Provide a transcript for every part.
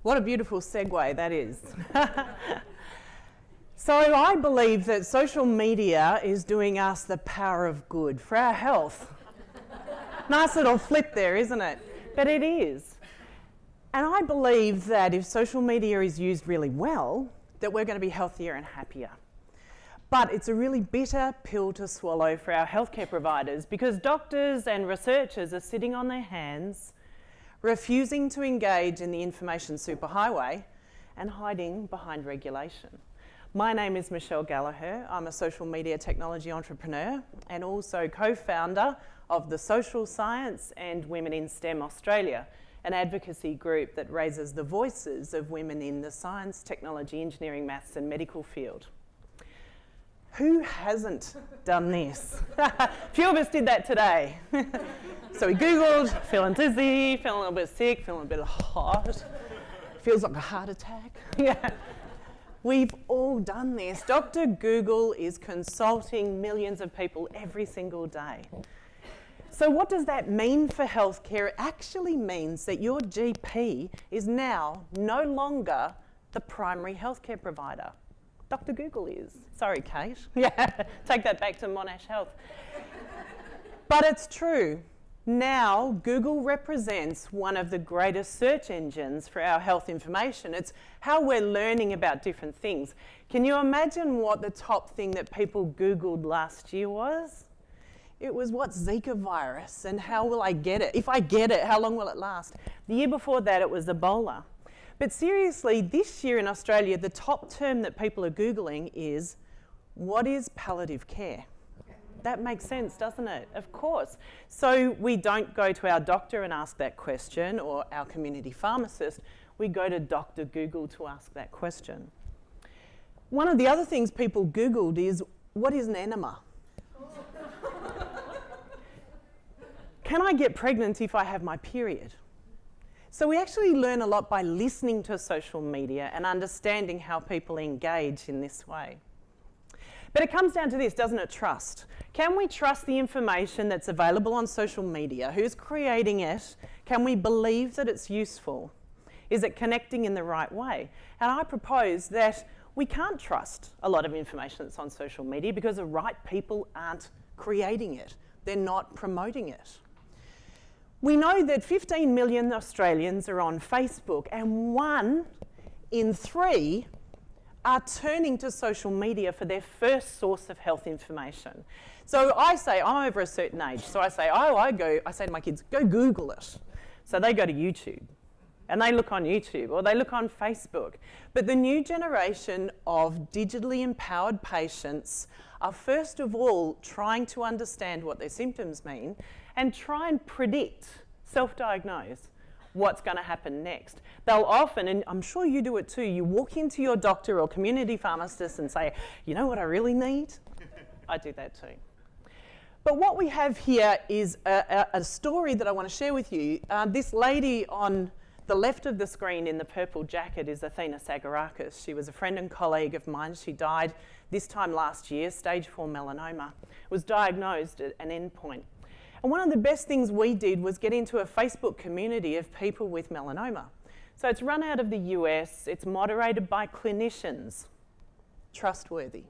What a beautiful segue that is. So I believe that social media is doing us the power of good for our health. Nice little flip there, isn't it? But it is. And I believe that if social media is used really well, that we're going to be healthier and happier. But it's a really bitter pill to swallow for our healthcare providers because doctors and researchers are sitting on their hands, refusing to engage in the information superhighway and hiding behind regulation. My name is Michelle Gallagher. I'm a social media technology entrepreneur and also co-founder of the Social Science and Women in STEM Australia, an advocacy group that raises the voices of women in the science, technology, engineering, maths and medical field. Who hasn't done this? A few of us did that today. So we Googled, feeling dizzy, feeling a little bit sick, feeling a bit hot. Feels like a heart attack. Yeah. We've all done this. Dr. Google is consulting millions of people every single day. So what does that mean for healthcare? It actually means that your GP is now no longer the primary healthcare provider. Dr. Google is. Sorry, Kate. Yeah, take that back to Monash Health. But it's true. Now, Google represents one of the greatest search engines for our health information. It's how we're learning about different things. Can you imagine what the top thing that people Googled last year was? It was, what's Zika virus and how will I get it? If I get it, how long will it last? The year before that, it was Ebola. But seriously, this year in Australia, the top term that people are Googling is, what is palliative care? That makes sense, doesn't it? Of course. So we don't go to our doctor and ask that question, or our community pharmacist. We go to Dr. Google to ask that question. One of the other things people Googled is, what is an enema? Can I get pregnant if I have my period? So we actually learn a lot by listening to social media and understanding how people engage in this way. But it comes down to this, doesn't it? Trust. Can we trust the information that's available on social media? Who's creating it? Can we believe that it's useful? Is it connecting in the right way? And I propose that we can't trust a lot of information that's on social media because the right people aren't creating it. They're not promoting it. We know that 15 million Australians are on Facebook and 1 in 3 are turning to social media for their first source of health information. So I say, I'm over a certain age, so I say, I say to my kids, go Google it. So they go to YouTube and they look on YouTube or they look on Facebook. But the new generation of digitally empowered patients are first of all trying to understand what their symptoms mean and try and predict, self-diagnose, what's going to happen next. They'll often, and I'm sure you do it too, you walk into your doctor or community pharmacist and say, you know what I really need? I do that too. But what we have here is a story that I want to share with you. This lady on the left of the screen in the purple jacket is Athena Sagarakis. She was a friend and colleague of mine. She died this time last year, stage 4 melanoma. Was diagnosed at an endpoint. And one of the best things we did was get into a Facebook community of people with melanoma. So it's run out of the US, it's moderated by clinicians, trustworthy.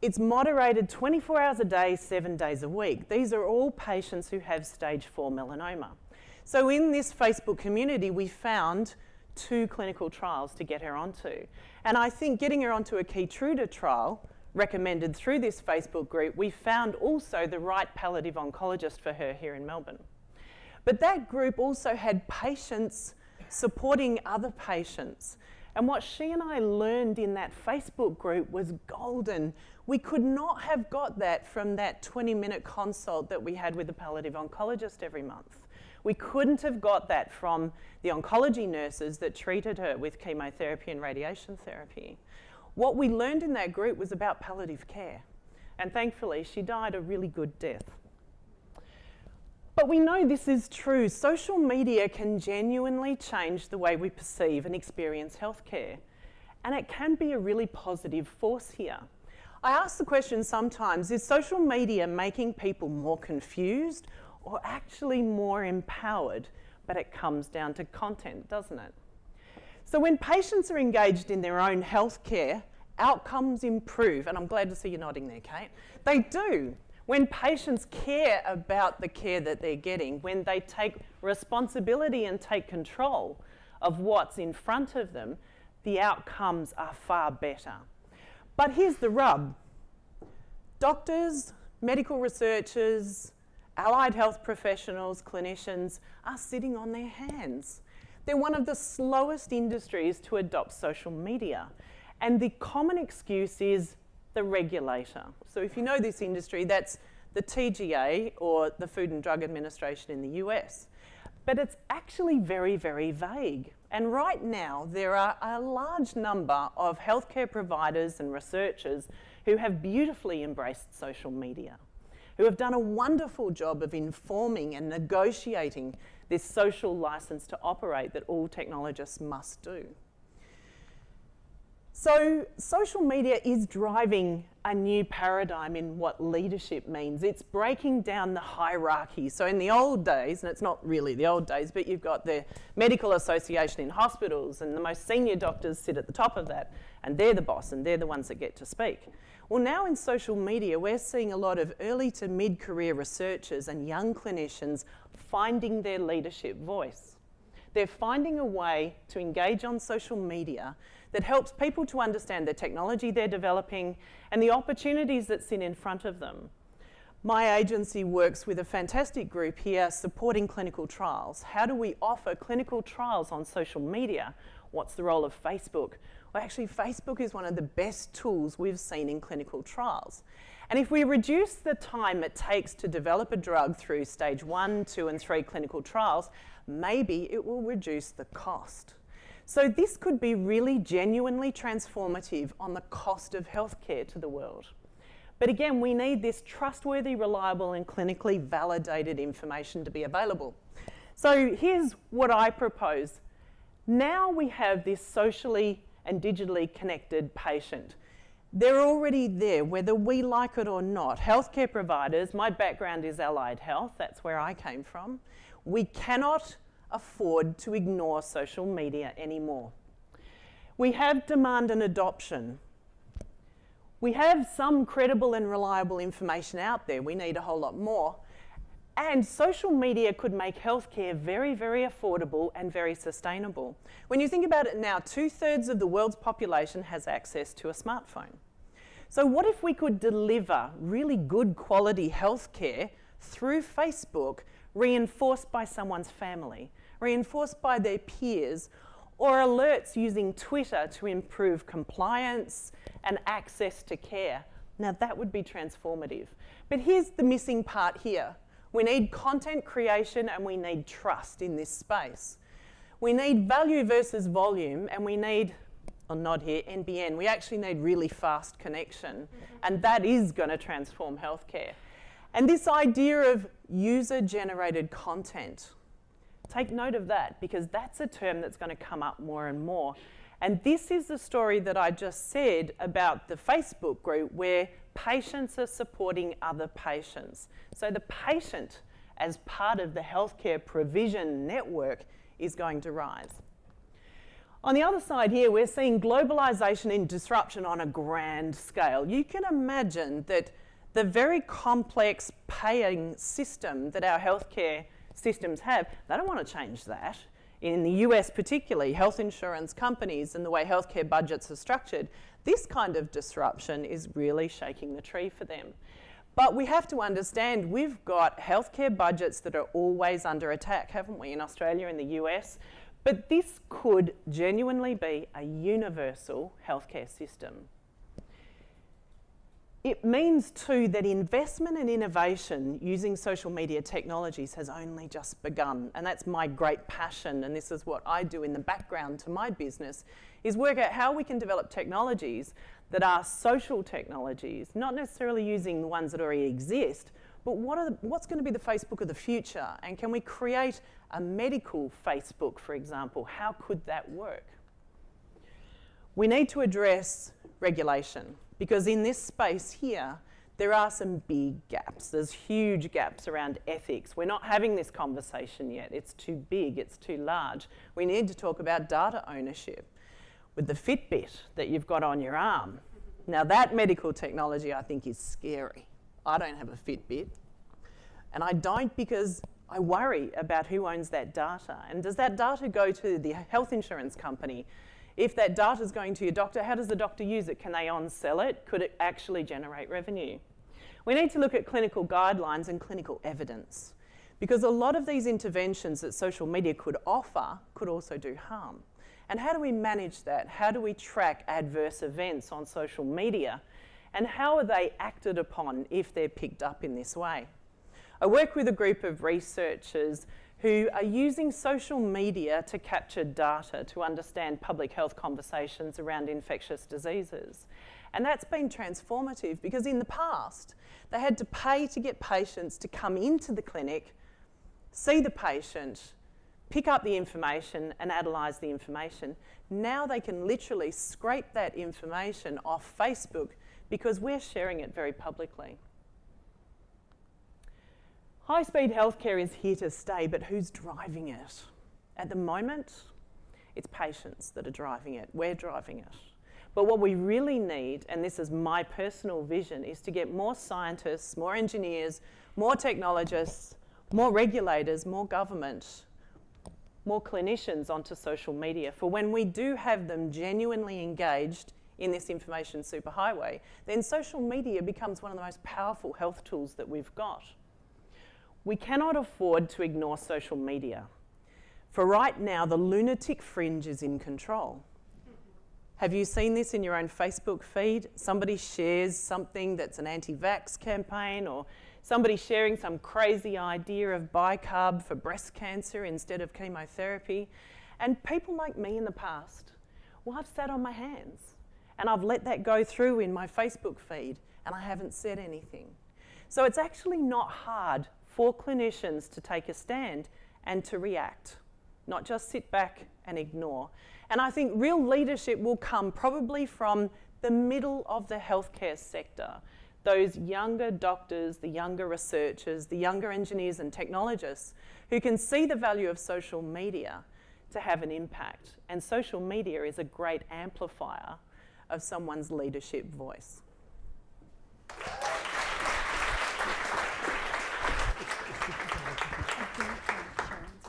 It's moderated 24 hours a day, 7 days a week. These are all patients who have stage 4 melanoma. So in this Facebook community, we found 2 clinical trials to get her onto. And I think getting her onto a Keytruda trial recommended through this Facebook group, we found also the right palliative oncologist for her here in Melbourne. But that group also had patients supporting other patients. And what she and I learned in that Facebook group was golden. We could not have got that from that 20-minute consult that we had with the palliative oncologist every month. We couldn't have got that from the oncology nurses that treated her with chemotherapy and radiation therapy. What we learned in that group was about palliative care. And thankfully, she died a really good death. But we know this is true. Social media can genuinely change the way we perceive and experience healthcare. And it can be a really positive force here. I ask the question sometimes, is social media making people more confused or actually more empowered? But it comes down to content, doesn't it? So when patients are engaged in their own healthcare, outcomes improve. And I'm glad to see you nodding there, Kate. They do. When patients care about the care that they're getting, when they take responsibility and take control of what's in front of them, the outcomes are far better. But here's the rub. Doctors, medical researchers, allied health professionals, clinicians are sitting on their hands. They're one of the slowest industries to adopt social media. And the common excuse is the regulator. So if you know this industry, that's the TGA, or the Food and Drug Administration in the US. But it's actually very, very vague. And right now, there are a large number of healthcare providers and researchers who have beautifully embraced social media, who have done a wonderful job of informing and negotiating this social license to operate that all technologists must do. So social media is driving a new paradigm in what leadership means. It's breaking down the hierarchy. So in the old days, and it's not really the old days, but you've got the medical association in hospitals, and the most senior doctors sit at the top of that, and they're the boss, and they're the ones that get to speak. Well, now in social media, we're seeing a lot of early to mid-career researchers and young clinicians finding their leadership voice. They're finding a way to engage on social media that helps people to understand the technology they're developing and the opportunities that sit in front of them. My agency works with a fantastic group here supporting clinical trials. How do we offer clinical trials on social media? What's the role of Facebook? Well, actually, Facebook is one of the best tools we've seen in clinical trials. And if we reduce the time it takes to develop a drug through stage 1, 2, and 3 clinical trials, maybe it will reduce the cost. So this could be really genuinely transformative on the cost of healthcare to the world. But again, we need this trustworthy, reliable, and clinically validated information to be available. So here's what I propose. Now we have this socially and digitally connected patient. They're already there, whether we like it or not. Healthcare providers, my background is allied health, that's where I came from. We cannot afford to ignore social media anymore. We have demand and adoption. We have some credible and reliable information out there. We need a whole lot more. And social media could make healthcare very, very affordable and very sustainable. When you think about it now, 2/3 of the world's population has access to a smartphone. So what if we could deliver really good quality healthcare through Facebook, reinforced by someone's family, reinforced by their peers, or alerts using Twitter to improve compliance and access to care? Now that would be transformative. But here's the missing part here. We need content creation and we need trust in this space. We need value versus volume, and we need, I'll nod here, NBN. We actually need really fast connection, and that is going to transform healthcare. And this idea of user-generated content, take note of that, because that's a term that's going to come up more and more. And this is the story that I just said about the Facebook group where patients are supporting other patients. So the patient, as part of the healthcare provision network, is going to rise. On the other side here, we're seeing globalization and disruption on a grand scale. You can imagine that the very complex paying system that our healthcare systems have, they don't want to change that. In the US particularly, health insurance companies and the way healthcare budgets are structured, this kind of disruption is really shaking the tree for them. But we have to understand we've got healthcare budgets that are always under attack, haven't we, in Australia and the US? But this could genuinely be a universal healthcare system. It means too that investment and innovation using social media technologies has only just begun, and that's my great passion, and this is what I do in the background to my business, is work out how we can develop technologies that are social technologies, not necessarily using the ones that already exist, but what's going to be the Facebook of the future, and can we create a medical Facebook, for example? How could that work? We need to address regulation, because in this space here, there are some big gaps. There's huge gaps around ethics. We're not having this conversation yet. It's too big, it's too large. We need to talk about data ownership with the Fitbit that you've got on your arm. Now that medical technology I think is scary. I don't have a Fitbit, and I don't because I worry about who owns that data. And does that data go to the health insurance company? If that data is going to your doctor, how does the doctor use it? Can they on-sell it? Could it actually generate revenue? We need to look at clinical guidelines and clinical evidence, because a lot of these interventions that social media could offer could also do harm. And how do we manage that? How do we track adverse events on social media? And how are they acted upon if they're picked up in this way? I work with a group of researchers who are using social media to capture data to understand public health conversations around infectious diseases. And that's been transformative because in the past, they had to pay to get patients to come into the clinic, see the patient, pick up the information and analyse the information. Now they can literally scrape that information off Facebook because we're sharing it very publicly. High-speed healthcare is here to stay, but who's driving it? At the moment, it's patients that are driving it. We're driving it. But what we really need, and this is my personal vision, is to get more scientists, more engineers, more technologists, more regulators, more government, more clinicians onto social media. For when we do have them genuinely engaged in this information superhighway, then social media becomes one of the most powerful health tools that we've got. We cannot afford to ignore social media. For right now, the lunatic fringe is in control. Have you seen this in your own Facebook feed? Somebody shares something that's an anti-vax campaign, or somebody sharing some crazy idea of bicarb for breast cancer instead of chemotherapy. And people like me in the past, well, I've sat on my hands and I've let that go through in my Facebook feed and I haven't said anything. So it's actually not hard for clinicians to take a stand and to react, not just sit back and ignore. And I think real leadership will come probably from the middle of the healthcare sector. Those younger doctors, the younger researchers, the younger engineers and technologists who can see the value of social media to have an impact. And social media is a great amplifier of someone's leadership voice.